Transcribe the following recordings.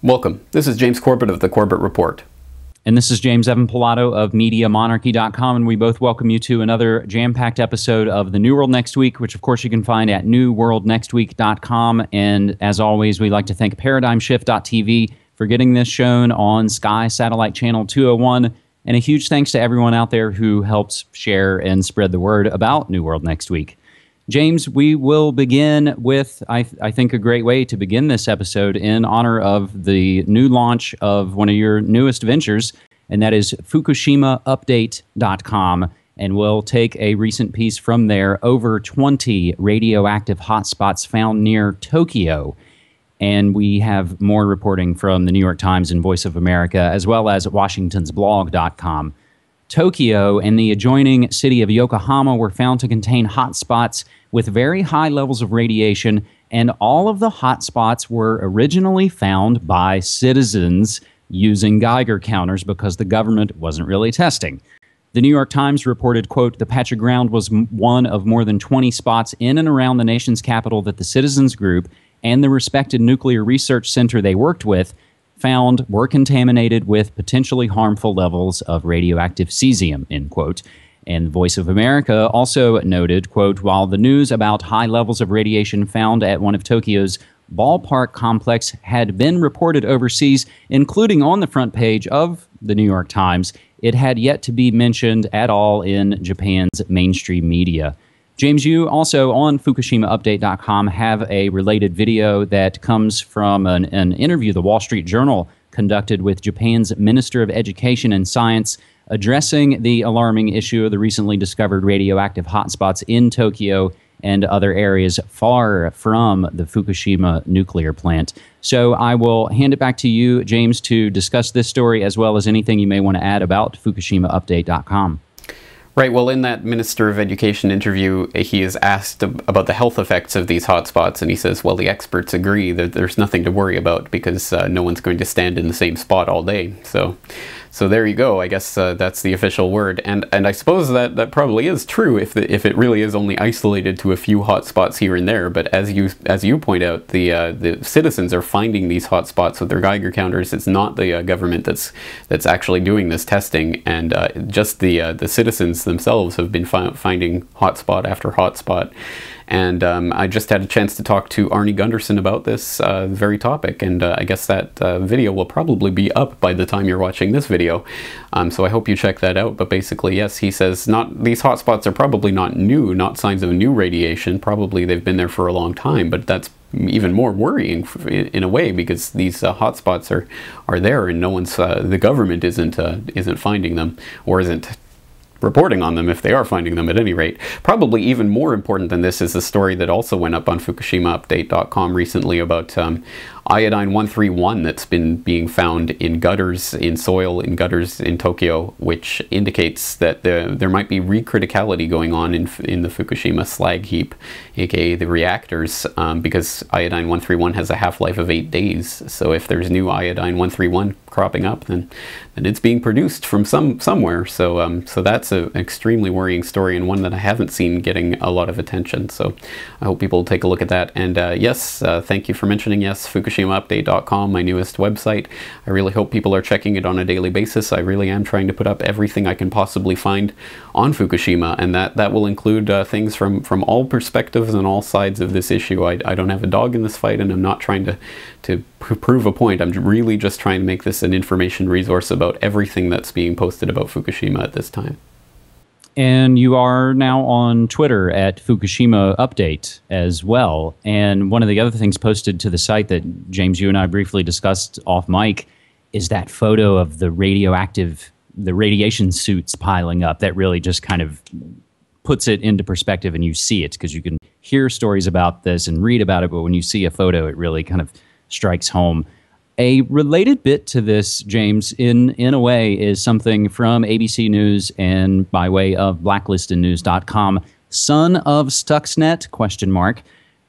Welcome. This is James Corbett of the Corbett Report. And this is James Evan Pilato of MediaMonarchy.com, and we both welcome you to another jam-packed episode of The New World Next Week, which of course you can find at newworldnextweek.com. And as always, we'd like to thank ParadigmShift.tv for getting this shown on Sky Satellite Channel 201. And a huge thanks to everyone out there who helps share and spread the word about New World Next Week. James, we will begin with, I think, a great way to begin this episode in honor of the new launch of one of your newest ventures, and that is FukushimaUpdate.com. And we'll take a recent piece from there, over 20 radioactive hotspots found near Tokyo. And we have more reporting from the New York Times and Voice of America, as well as Washington'sBlog.com. Tokyo and the adjoining city of Yokohama were found to contain hotspots with very high levels of radiation, and all of the hotspots were originally found by citizens using Geiger counters because the government wasn't really testing. The New York Times reported, quote, "The patch of ground was one of more than 20 spots in and around the nation's capital that the Citizens Group and the respected nuclear research center they worked with found were contaminated with potentially harmful levels of radioactive cesium," end quote. And Voice of America also noted, quote, "While the news about high levels of radiation found at one of Tokyo's ballpark complex had been reported overseas, including on the front page of the New York Times, it had yet to be mentioned at all in Japan's mainstream media." James, you also on FukushimaUpdate.com have a related video that comes from an interview the Wall Street Journal conducted with Japan's Minister of Education and Science, addressing the alarming issue of the recently discovered radioactive hotspots in Tokyo and other areas far from the Fukushima nuclear plant. So I will hand it back to you, James, to discuss this story as well as anything you may want to add about FukushimaUpdate.com. Right, well, in that Minister of Education interview, he is asked about the health effects of these hotspots, and he says, well, the experts agree that there's nothing to worry about because no one's going to stand in the same spot all day. So there you go. I guess that's the official word, and I suppose that probably is true if it really is only isolated to a few hotspots here and there. But as you point out, the citizens are finding these hotspots with their Geiger counters. It's not the government that's actually doing this testing, and just the citizens themselves have been finding hotspot after hotspot. And I just had a chance to talk to Arnie Gunderson about this very topic, and I guess that video will probably be up by the time you're watching this video. So I hope you check that out. But basically, yes, he says these hotspots are probably not new, not signs of new radiation. Probably they've been there for a long time, but that's even more worrying in a way because these hotspots are there, and no one's the government isn't finding them or isn't reporting on them if they are finding them at any rate. Probably even more important than this is the story that also went up on FukushimaUpdate.com recently about iodine-131 that's been being found in gutters, in soil, in gutters in Tokyo, which indicates that there might be recriticality going on in the Fukushima slag heap, aka the reactors, because iodine-131 has a half-life of 8 days. So if there's new iodine-131 cropping up, then it's being produced from somewhere. So that's an extremely worrying story, and one that I haven't seen getting a lot of attention. So I hope people will take a look at that. And yes, thank you for mentioning, yes, FukushimaUpdate.com, my newest website. I really hope people are checking it on a daily basis. I really am trying to put up everything I can possibly find on Fukushima, and that will include things from all perspectives and all sides of this issue. I don't have a dog in this fight, and I'm not trying to prove a point. I'm really just trying to make this an information resource about everything that's being posted about Fukushima at this time. And you are now on Twitter at Fukushima Update as well. And one of the other things posted to the site that, James, you and I briefly discussed off mic is that photo of the radiation suits piling up. That really just kind of puts it into perspective, and you see it because you can hear stories about this and read about it, but when you see a photo, it really kind of strikes home. A related bit to this, James, in a way, is something from ABC News and by way of blacklistednews.com. Son of Stuxnet, ?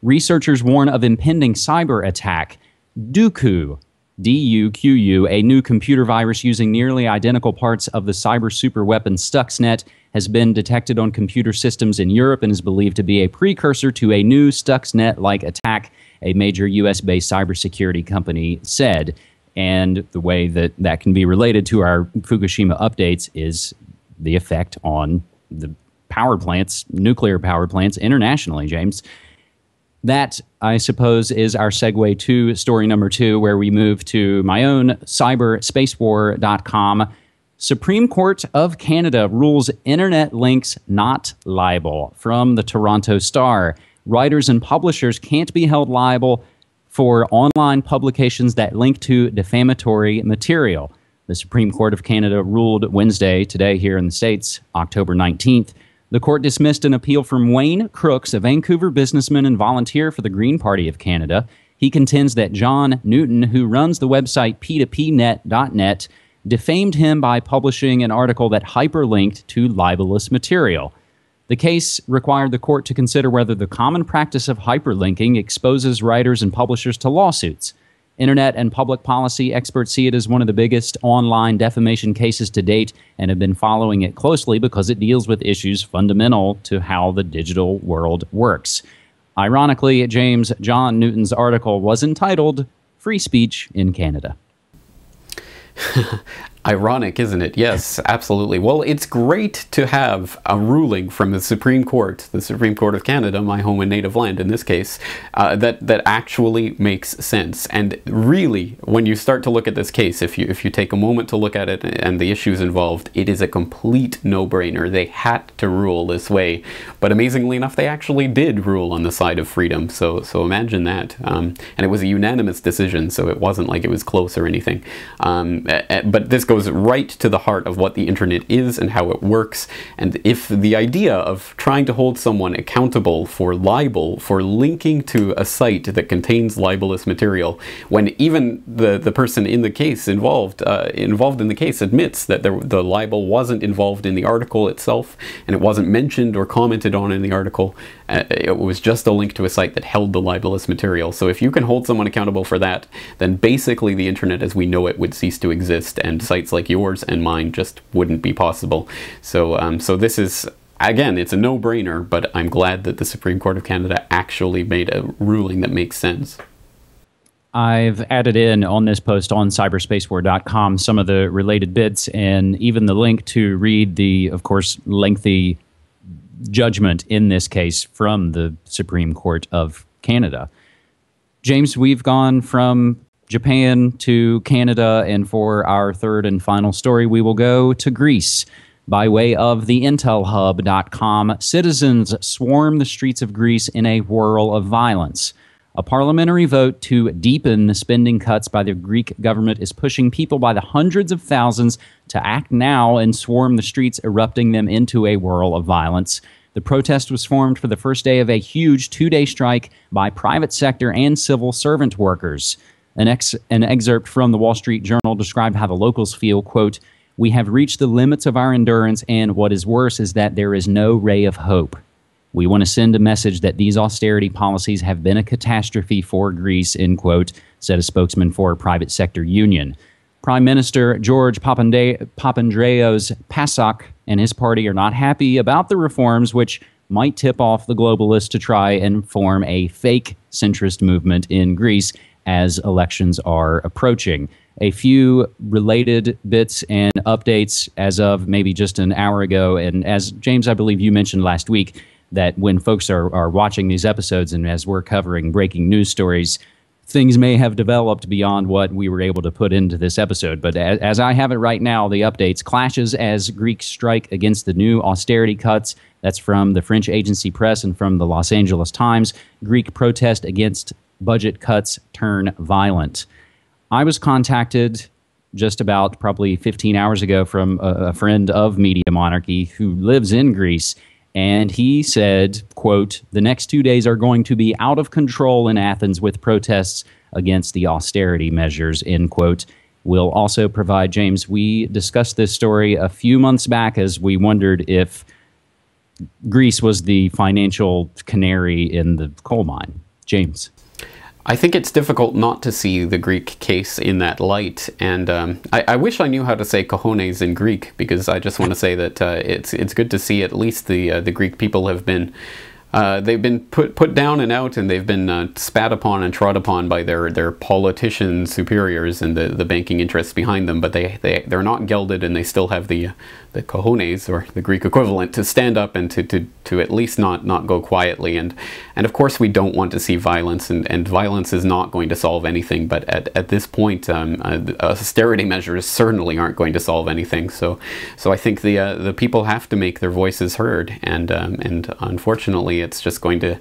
Researchers warn of impending cyber attack. Duku, D-U-Q-U, a new computer virus using nearly identical parts of the cyber superweapon Stuxnet, has been detected on computer systems in Europe and is believed to be a precursor to a new Stuxnet-like attack, a major U.S.-based cybersecurity company said. And the way that that can be related to our Fukushima updates is the effect on the power plants, nuclear power plants internationally, James. That, I suppose, is our segue to story number 2, where we move to my own cyberspacewar.com. Supreme Court of Canada rules internet links not libel. From the Toronto Star, writers and publishers can't be held liable for online publications that link to defamatory material. The Supreme Court of Canada ruled Wednesday, today here in the States, October 19th. The court dismissed an appeal from Wayne Crooks, a Vancouver businessman and volunteer for the Green Party of Canada. He contends that John Newton, who runs the website p2pnet.net, defamed him by publishing an article that hyperlinked to libelous material. The case required the court to consider whether the common practice of hyperlinking exposes writers and publishers to lawsuits. Internet and public policy experts see it as one of the biggest online defamation cases to date and have been following it closely because it deals with issues fundamental to how the digital world works. Ironically, James, John Newton's article was entitled Free Speech in Canada. Ironic, isn't it? Yes, absolutely. Well, it's great to have a ruling from the Supreme Court of Canada, my home and native land in this case, that actually makes sense. And really, when you start to look at this case, if you take a moment to look at it and the issues involved, it is a complete no-brainer. They had to rule this way. But amazingly enough, they actually did rule on the side of freedom. So imagine that. And it was a unanimous decision, so it wasn't like it was close or anything. But this goes right to the heart of what the internet is and how it works. And if the idea of trying to hold someone accountable for libel, for linking to a site that contains libelous material, when even the person in the case involved in the case admits that the libel wasn't involved in the article itself, and it wasn't mentioned or commented on in the article, it was just a link to a site that held the libelous material. So if you can hold someone accountable for that, then basically the internet as we know it would cease to exist, and sites like yours and mine just wouldn't be possible. So this is, again, it's a no-brainer, but I'm glad that the Supreme Court of Canada actually made a ruling that makes sense. I've added in on this post on cyberspacewar.com some of the related bits and even the link to read the, of course, lengthy judgment in this case from the Supreme Court of Canada. James, we've gone from Japan to Canada, and for our third and final story, we will go to Greece. By way of the intelhub.com, citizens swarm the streets of Greece in a whirl of violence. A parliamentary vote to deepen the spending cuts by the Greek government is pushing people by the hundreds of thousands to act now and swarm the streets, erupting them into a whirl of violence. The protest was formed for the first day of a huge 2-day strike by private sector and civil servant workers. An excerpt from the Wall Street Journal described how the locals feel, quote, "We have reached the limits of our endurance, and what is worse is that there is no ray of hope. We want to send a message that these austerity policies have been a catastrophe for Greece," end quote, said a spokesman for a private sector union. Prime Minister George Papandreou's PASOK and his party are not happy about the reforms, which might tip off the globalists to try and form a fake centrist movement in Greece as elections are approaching. A few related bits and updates as of maybe just an hour ago, and as James, I believe you mentioned last week, that when folks are watching these episodes and as we're covering breaking news stories, things may have developed beyond what we were able to put into this episode. But as I have it right now, the updates: clashes as Greeks strike against the new austerity cuts. That's from the French agency Press and from the Los Angeles Times. Greek protest against budget cuts turn violent. I was contacted just about probably 15 hours ago from a friend of Media Monarchy who lives in Greece. And he said, quote, "The next 2 days are going to be out of control in Athens with protests against the austerity measures," end quote. We'll also provide, James, we discussed this story a few months back as we wondered if Greece was the financial canary in the coal mine. James. I think it's difficult not to see the Greek case in that light, and I wish I knew how to say cojones in Greek, because I just want to say that it's good to see at least the Greek people have been They've been put down and out, and they've been spat upon and trod upon by their politician superiors and the banking interests behind them. But they're not gelded, and they still have the cojones, or the Greek equivalent, to stand up and to at least not go quietly. And of course, we don't want to see violence, and violence is not going to solve anything. But at this point, austerity measures certainly aren't going to solve anything. So I think the people have to make their voices heard, and unfortunately, it's just going to,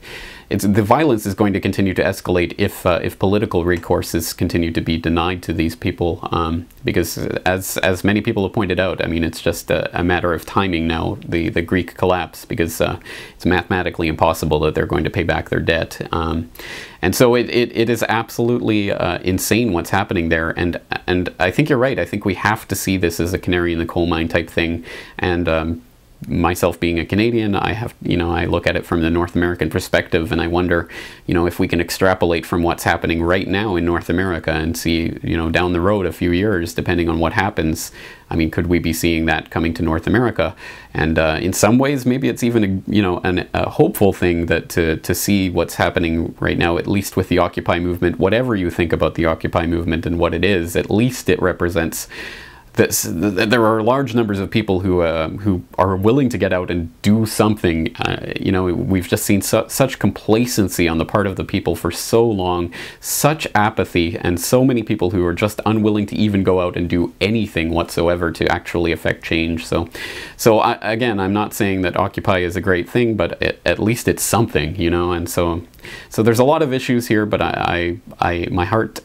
the violence is going to continue to escalate if political recourses continue to be denied to these people, because as many people have pointed out, I mean, it's just a matter of timing now, the Greek collapse, because it's mathematically impossible that they're going to pay back their debt. And so it is absolutely insane what's happening there, and I think you're right. I think we have to see this as a canary in the coal mine type thing, and myself being a Canadian, I look at it from the North American perspective, and I wonder, if we can extrapolate from what's happening right now in North America and see, down the road a few years, depending on what happens. I mean, could we be seeing that coming to North America? And in some ways, maybe it's even a hopeful thing that to see what's happening right now, at least with the Occupy movement. Whatever you think about the Occupy movement and what it is, at least it represents there are large numbers of people who are willing to get out and do something. We've just seen such complacency on the part of the people for so long, such apathy, and so many people who are just unwilling to even go out and do anything whatsoever to actually affect change. So again, I'm not saying that Occupy is a great thing, but at least it's something, and so there's a lot of issues here, but my heart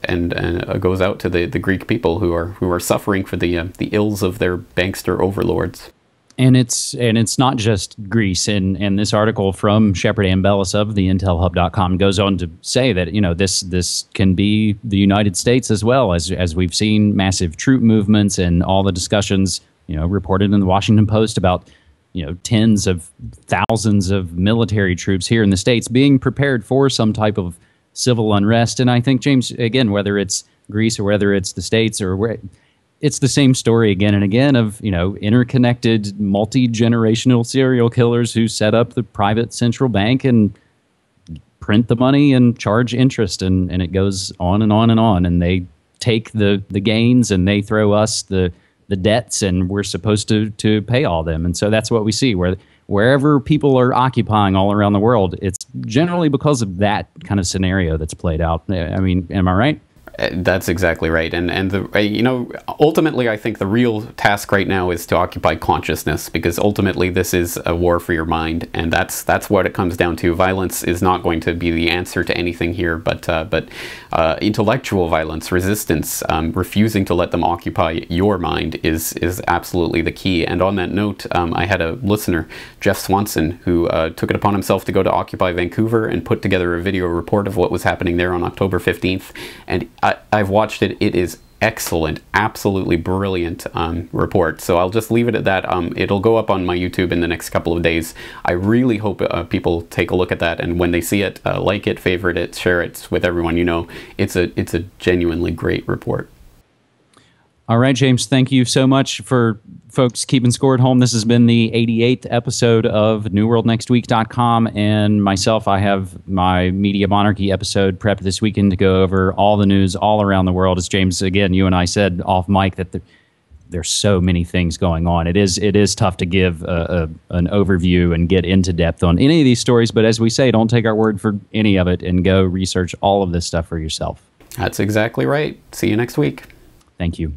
goes out to the Greek people who are suffering for the ills of their bankster overlords. And it's not just Greece. And this article from Shepard Ambellis of the intelhub.com goes on to say that, this can be the United States as well, as we've seen massive troop movements and all the discussions, reported in the Washington Post about tens of thousands of military troops here in the States being prepared for some type of civil unrest. And I think, James, again, whether it's Greece or whether it's the States or where, it's the same story again and again of, interconnected, multi-generational serial killers who set up the private central bank and print the money and charge interest. And it goes on and on and on. And they take the gains and they throw us the debts, and we're supposed to pay all them. And so that's what we see, wherever people are occupying all around the world, it's generally because of that kind of scenario that's played out. I mean, am I right? That's exactly right, and ultimately, I think the real task right now is to occupy consciousness, because ultimately this is a war for your mind, and that's what it comes down to. Violence is not going to be the answer to anything here, but intellectual violence, resistance, refusing to let them occupy your mind is absolutely the key. And on that note, I had a listener, Jeff Swanson, who took it upon himself to go to Occupy Vancouver and put together a video report of what was happening there on October 15th, and I've watched it. It is excellent, absolutely brilliant report. So I'll just leave it at that. It'll go up on my YouTube in the next couple of days. I really hope people take a look at that, and when they see it, like it, favorite it, share it with everyone. It's a genuinely great report. All right, James, thank you so much for folks keeping score at home. This has been the 88th episode of NewWorldNextWeek.com, and myself, I have my Media Monarchy episode prepped this weekend to go over all the news all around the world. As James, again, you and I said off mic that there's so many things going on. It is tough to give an overview and get into depth on any of these stories, but as we say, don't take our word for any of it and go research all of this stuff for yourself. That's exactly right. See you next week. Thank you.